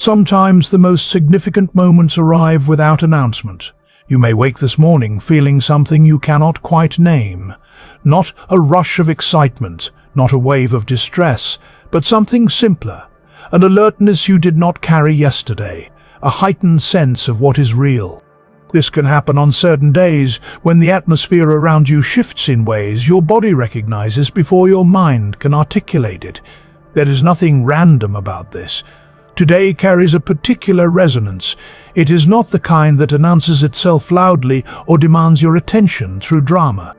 Sometimes the most significant moments arrive without announcement. You may wake this morning feeling something you cannot quite name. Not a rush of excitement, not a wave of distress, but something simpler. An alertness you did not carry yesterday. A heightened sense of what is real. This can happen on certain days when the atmosphere around you shifts in ways your body recognizes before your mind can articulate it. There is nothing random about this. Today carries a particular resonance. It is not the kind that announces itself loudly or demands your attention through drama.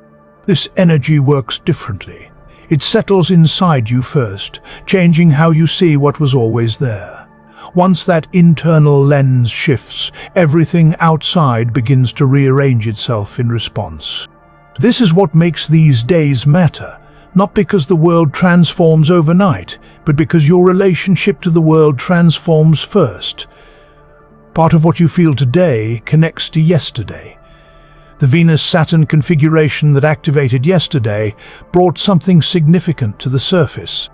This energy works differently. It settles inside you first, changing how you see what was always there. Once that internal lens shifts, everything outside begins to rearrange itself in response. This is what makes these days matter, not because the world transforms overnight, but because your relationship to the world transforms first. Part of what you feel today connects to yesterday. The Venus-Saturn configuration that activated yesterday brought something significant to the surface.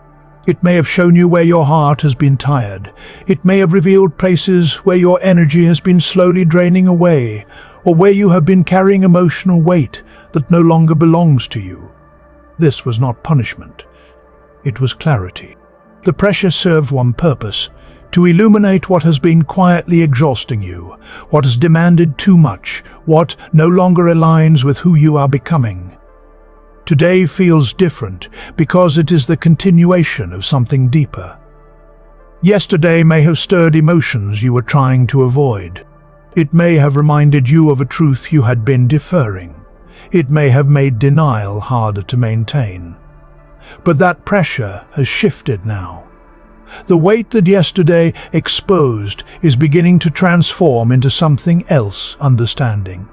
It may have shown you where your heart has been tired. It may have revealed places where your energy has been slowly draining away, or where you have been carrying emotional weight that no longer belongs to you. This was not punishment. It was clarity. The pressure served one purpose: to illuminate what has been quietly exhausting you, what has demanded too much, what no longer aligns with who you are becoming. Today feels different because it is the continuation of something deeper. Yesterday may have stirred emotions you were trying to avoid. It may have reminded you of a truth you had been deferring. It may have made denial harder to maintain. But that pressure has shifted now. The weight that yesterday exposed is beginning to transform into something else: understanding.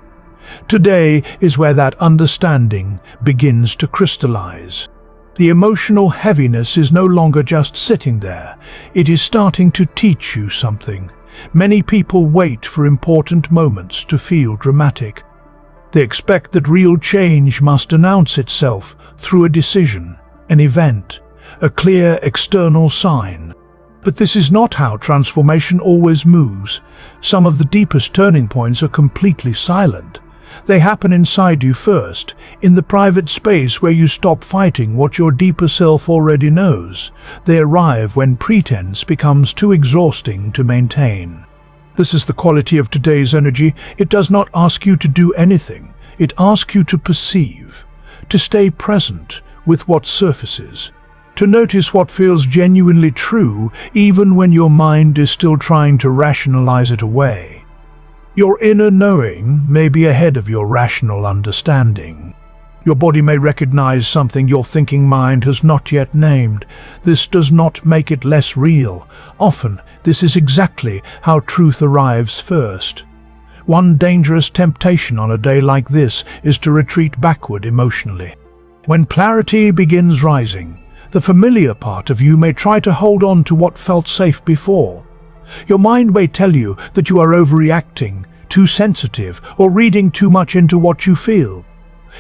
Today is where that understanding begins to crystallize. The emotional heaviness is no longer just sitting there. It is starting to teach you something. Many people wait for important moments to feel dramatic. They expect that real change must announce itself through a decision, an event, a clear external sign. But this is not how transformation always moves. Some of the deepest turning points are completely silent. They happen inside you first, in the private space where you stop fighting what your deeper self already knows. They arrive when pretense becomes too exhausting to maintain. This is the quality of today's energy. It does not ask you to do anything. It asks you to perceive, to stay present with what surfaces, to notice what feels genuinely true even when your mind is still trying to rationalize it away. Your inner knowing may be ahead of your rational understanding. Your body may recognize something your thinking mind has not yet named. This does not make it less real. Often, this is exactly how truth arrives first. One dangerous temptation on a day like this is to retreat backward emotionally. When clarity begins rising, the familiar part of you may try to hold on to what felt safe before. Your mind may tell you that you are overreacting, too sensitive, or reading too much into what you feel.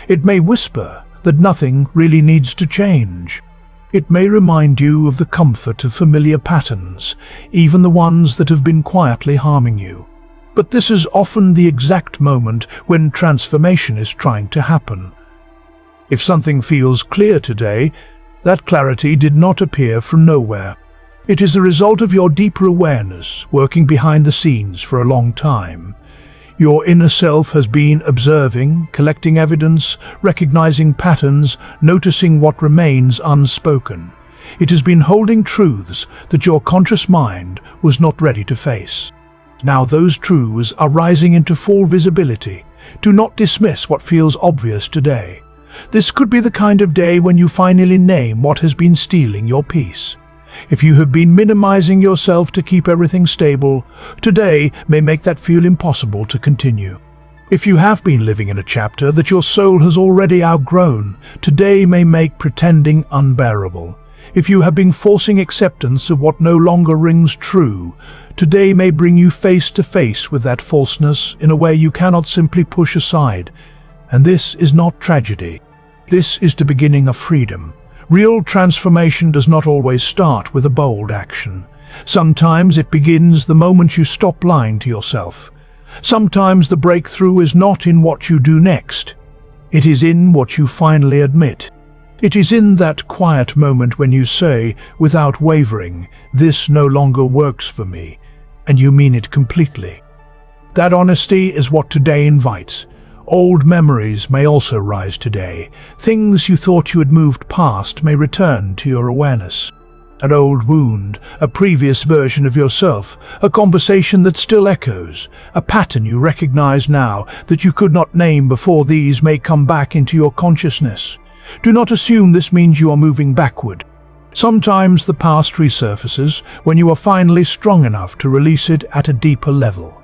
It may whisper that nothing really needs to change. It may remind you of the comfort of familiar patterns, even the ones that have been quietly harming you. But this is often the exact moment when transformation is trying to happen. If something feels clear today, that clarity did not appear from nowhere. It is the result of your deeper awareness working behind the scenes for a long time. Your inner self has been observing, collecting evidence, recognizing patterns, noticing what remains unspoken. It has been holding truths that your conscious mind was not ready to face. Now those truths are rising into full visibility. Do not dismiss what feels obvious today. This could be the kind of day when you finally name what has been stealing your peace. If you have been minimizing yourself to keep everything stable, today may make that feel impossible to continue. If you have been living in a chapter that your soul has already outgrown, today may make pretending unbearable. If you have been forcing acceptance of what no longer rings true, today may bring you face to face with that falseness in a way you cannot simply push aside. And this is not tragedy. This is the beginning of freedom. Real transformation does not always start with a bold action. Sometimes it begins the moment you stop lying to yourself. Sometimes the breakthrough is not in what you do next. It is in what you finally admit. It is in that quiet moment when you say, without wavering, "This no longer works for me," and you mean it completely. That honesty is what today invites. Old memories may also rise today. Things you thought you had moved past may return to your awareness. An old wound, a previous version of yourself, a conversation that still echoes, a pattern you recognize now that you could not name before, these may come back into your consciousness. Do not assume this means you are moving backward. Sometimes the past resurfaces when you are finally strong enough to release it at a deeper level.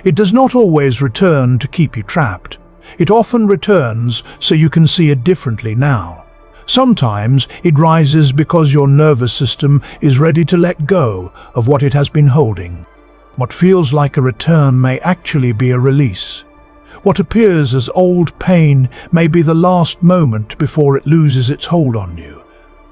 It does not always return to keep you trapped. It often returns so you can see it differently now. Sometimes it rises because your nervous system is ready to let go of what it has been holding. What feels like a return may actually be a release. What appears as old pain may be the last moment before it loses its hold on you.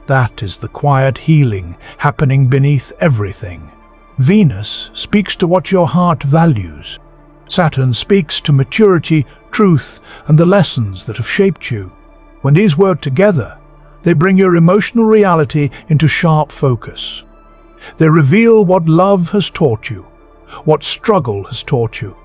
That is the quiet healing happening beneath everything. Venus speaks to what your heart values. Saturn speaks to maturity, truth, and the lessons that have shaped you. When these work together, they bring your emotional reality into sharp focus. They reveal what love has taught you, what struggle has taught you,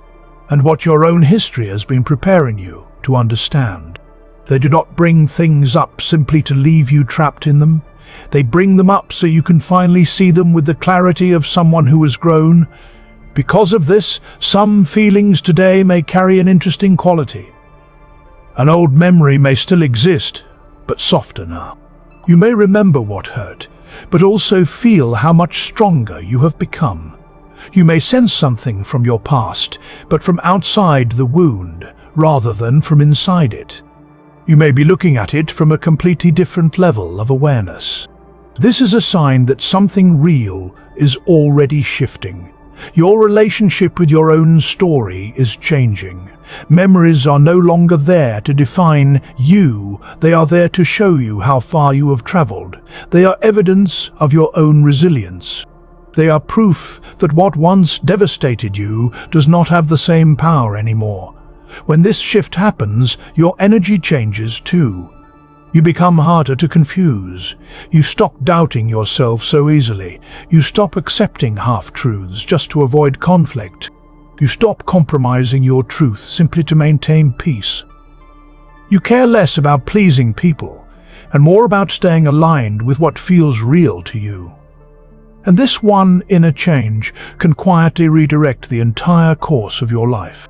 and what your own history has been preparing you to understand. They do not bring things up simply to leave you trapped in them. They bring them up so you can finally see them with the clarity of someone who has grown. Because of this, some feelings today may carry an interesting quality. An old memory may still exist, but softer now. You may remember what hurt, but also feel how much stronger you have become. You may sense something from your past, but from outside the wound, rather than from inside it. You may be looking at it from a completely different level of awareness. This is a sign that something real is already shifting. Your relationship with your own story is changing. Memories are no longer there to define you, they are there to show you how far you have traveled. They are evidence of your own resilience. They are proof that what once devastated you does not have the same power anymore. When this shift happens, your energy changes too. You become harder to confuse. You stop doubting yourself so easily. You stop accepting half-truths just to avoid conflict. You stop compromising your truth simply to maintain peace. You care less about pleasing people and more about staying aligned with what feels real to you. And this one inner change can quietly redirect the entire course of your life.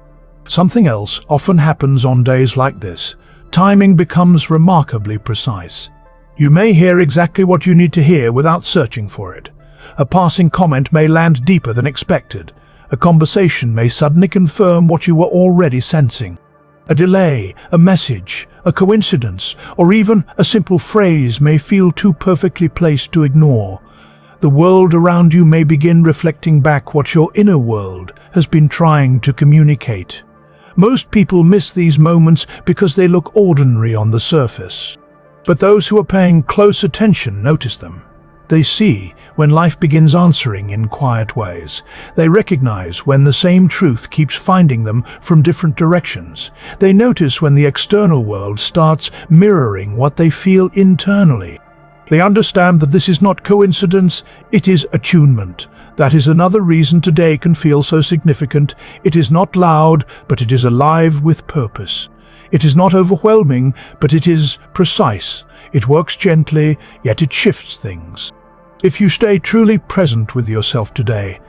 Something else often happens on days like this. Timing becomes remarkably precise. You may hear exactly what you need to hear without searching for it. A passing comment may land deeper than expected. A conversation may suddenly confirm what you were already sensing. A delay, a message, a coincidence, or even a simple phrase may feel too perfectly placed to ignore. The world around you may begin reflecting back what your inner world has been trying to communicate. Most people miss these moments because they look ordinary on the surface. But those who are paying close attention notice them. They see when life begins answering in quiet ways. They recognize when the same truth keeps finding them from different directions. They notice when the external world starts mirroring what they feel internally. They understand that this is not coincidence, it is attunement. That is another reason today can feel so significant. It is not loud, but it is alive with purpose. It is not overwhelming, but it is precise. It works gently, yet it shifts things. If you stay truly present with yourself today,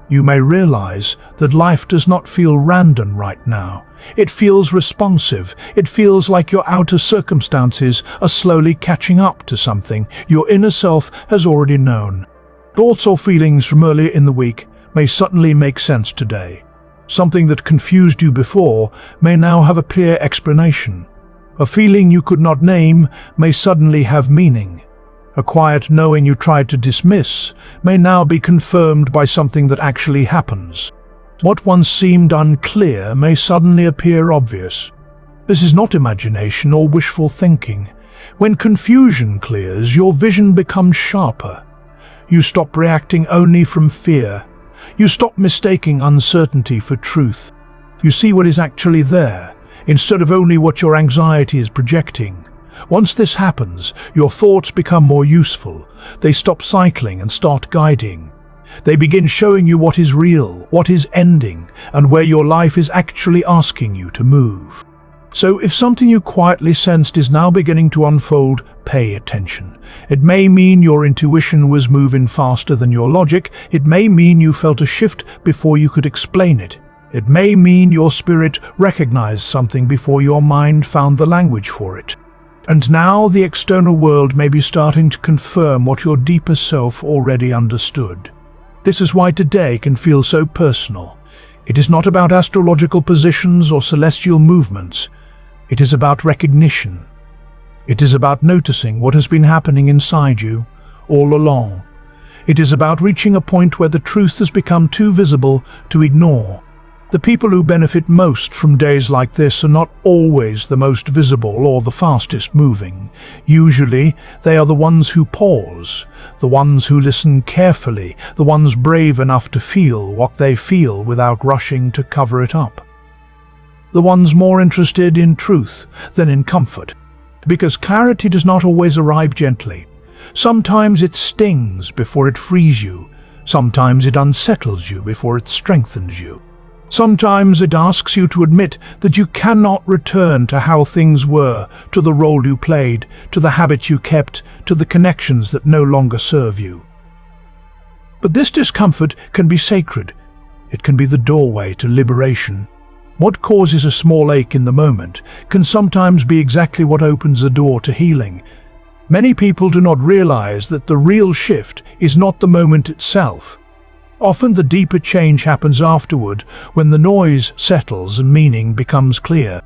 you may realize that life does not feel random right now. It feels responsive. It feels like your outer circumstances are slowly catching up to something your inner self has already known. Thoughts or feelings from earlier in the week may suddenly make sense today. Something that confused you before may now have a clear explanation. A feeling you could not name may suddenly have meaning. A quiet knowing you tried to dismiss may now be confirmed by something that actually happens. What once seemed unclear may suddenly appear obvious. This is not imagination or wishful thinking. When confusion clears, your vision becomes sharper. You stop reacting only from fear. You stop mistaking uncertainty for truth. You see what is actually there, instead of only what your anxiety is projecting. Once this happens, your thoughts become more useful. They stop cycling and start guiding. They begin showing you what is real, what is ending, and where your life is actually asking you to move. So if something you quietly sensed is now beginning to unfold, pay attention. It may mean your intuition was moving faster than your logic. It may mean you felt a shift before you could explain it. It may mean your spirit recognized something before your mind found the language for it. And now the external world may be starting to confirm what your deeper self already understood. This is why today can feel so personal. It is not about astrological positions or celestial movements. It is about recognition. It is about noticing what has been happening inside you all along. It is about reaching a point where the truth has become too visible to ignore. The people who benefit most from days like this are not always the most visible or the fastest moving. Usually, they are the ones who pause, the ones who listen carefully, the ones brave enough to feel what they feel without rushing to cover it up. The ones more interested in truth than in comfort. Because clarity does not always arrive gently. Sometimes it stings before it frees you. Sometimes it unsettles you before it strengthens you. Sometimes it asks you to admit that you cannot return to how things were, to the role you played, to the habits you kept, to the connections that no longer serve you. But this discomfort can be sacred. It can be the doorway to liberation. What causes a small ache in the moment can sometimes be exactly what opens the door to healing. Many people do not realize that the real shift is not the moment itself. Often the deeper change happens afterward, when the noise settles and meaning becomes clear.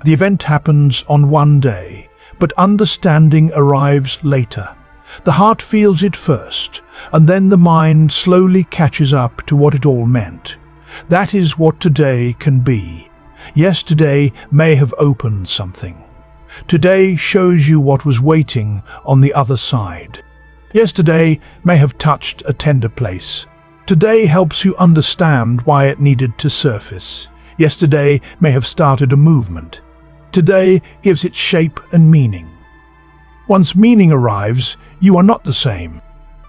The event happens on one day, but understanding arrives later. The heart feels it first, and then the mind slowly catches up to what it all meant. That is what today can be. Yesterday may have opened something. Today shows you what was waiting on the other side. Yesterday may have touched a tender place. Today helps you understand why it needed to surface. Yesterday may have started a movement. Today gives it shape and meaning. Once meaning arrives, you are not the same.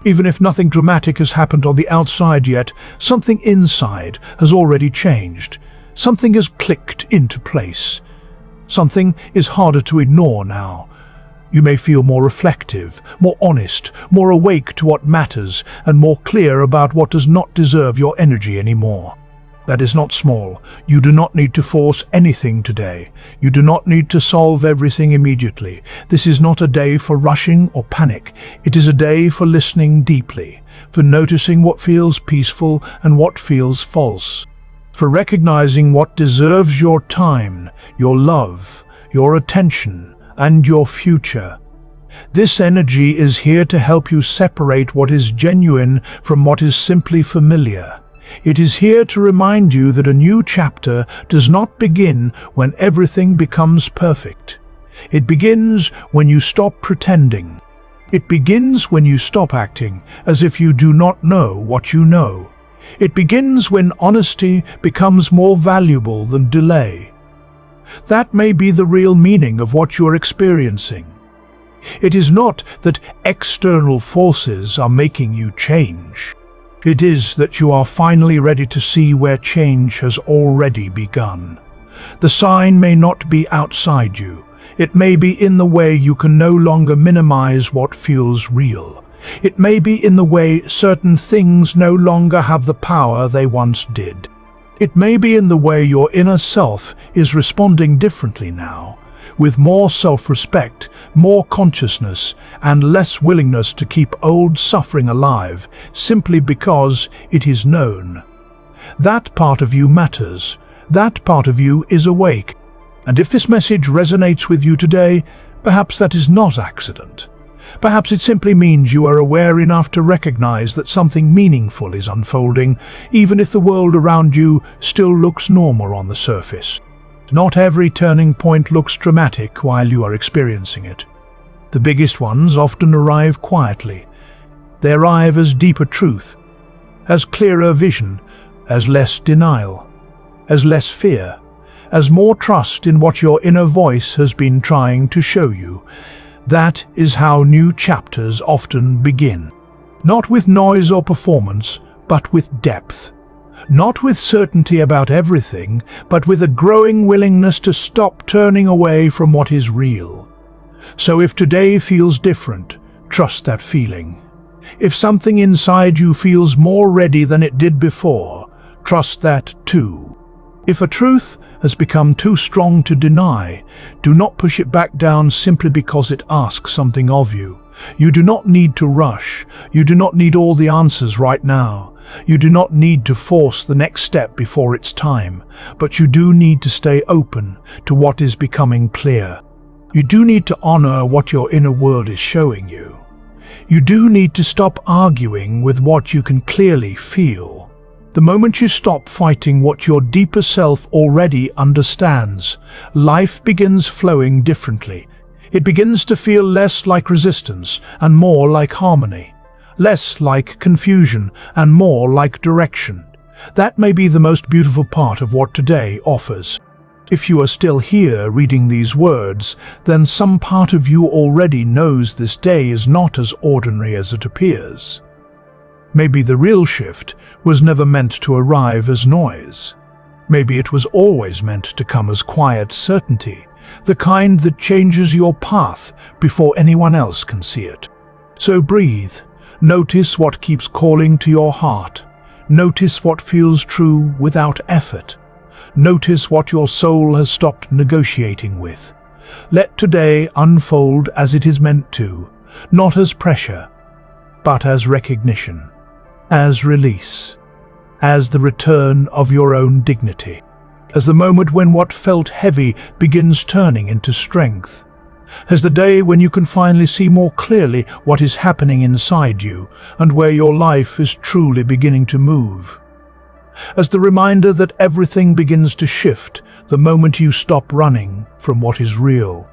Even if nothing dramatic has happened on the outside yet, something inside has already changed. Something has clicked into place. Something is harder to ignore now. You may feel more reflective, more honest, more awake to what matters, and more clear about what does not deserve your energy anymore. That is not small. You do not need to force anything today. You do not need to solve everything immediately. This is not a day for rushing or panic. It is a day for listening deeply, for noticing what feels peaceful and what feels false, for recognizing what deserves your time, your love, your attention, and your future. This energy is here to help you separate what is genuine from what is simply familiar. It is here to remind you that a new chapter does not begin when everything becomes perfect. It begins when you stop pretending. It begins when you stop acting as if you do not know what you know. It begins when honesty becomes more valuable than delay. That may be the real meaning of what you are experiencing. It is not that external forces are making you change. It is that you are finally ready to see where change has already begun. The sign may not be outside you. It may be in the way you can no longer minimize what feels real. It may be in the way certain things no longer have the power they once did. It may be in the way your inner self is responding differently now, with more self-respect, more consciousness, and less willingness to keep old suffering alive simply because it is known. That part of you matters. That part of you is awake. And if this message resonates with you today, perhaps that is not accident. Perhaps it simply means you are aware enough to recognize that something meaningful is unfolding, even if the world around you still looks normal on the surface. Not every turning point looks dramatic while you are experiencing it. The biggest ones often arrive quietly. They arrive as deeper truth, as clearer vision, as less denial, as less fear, as more trust in what your inner voice has been trying to show you. That is how new chapters often begin. Not with noise or performance, but with depth. Not with certainty about everything, but with a growing willingness to stop turning away from what is real. So if today feels different, trust that feeling. If something inside you feels more ready than it did before, trust that too. If a truth has become too strong to deny, do not push it back down simply because it asks something of you. You do not need to rush. You do not need all the answers right now. You do not need to force the next step before it's time, but you do need to stay open to what is becoming clear. You do need to honor what your inner world is showing you. You do need to stop arguing with what you can clearly feel. The moment you stop fighting what your deeper self already understands, life begins flowing differently. It begins to feel less like resistance and more like harmony, less like confusion and more like direction. That may be the most beautiful part of what today offers. If you are still here reading these words, then some part of you already knows this day is not as ordinary as it appears. Maybe the real shift was never meant to arrive as noise. Maybe it was always meant to come as quiet certainty, the kind that changes your path before anyone else can see it. So breathe. Notice what keeps calling to your heart. Notice what feels true without effort. Notice what your soul has stopped negotiating with. Let today unfold as it is meant to, not as pressure, but as recognition, as release, as the return of your own dignity, as the moment when what felt heavy begins turning into strength, as the day when you can finally see more clearly what is happening inside you and where your life is truly beginning to move. As the reminder that everything begins to shift the moment you stop running from what is real.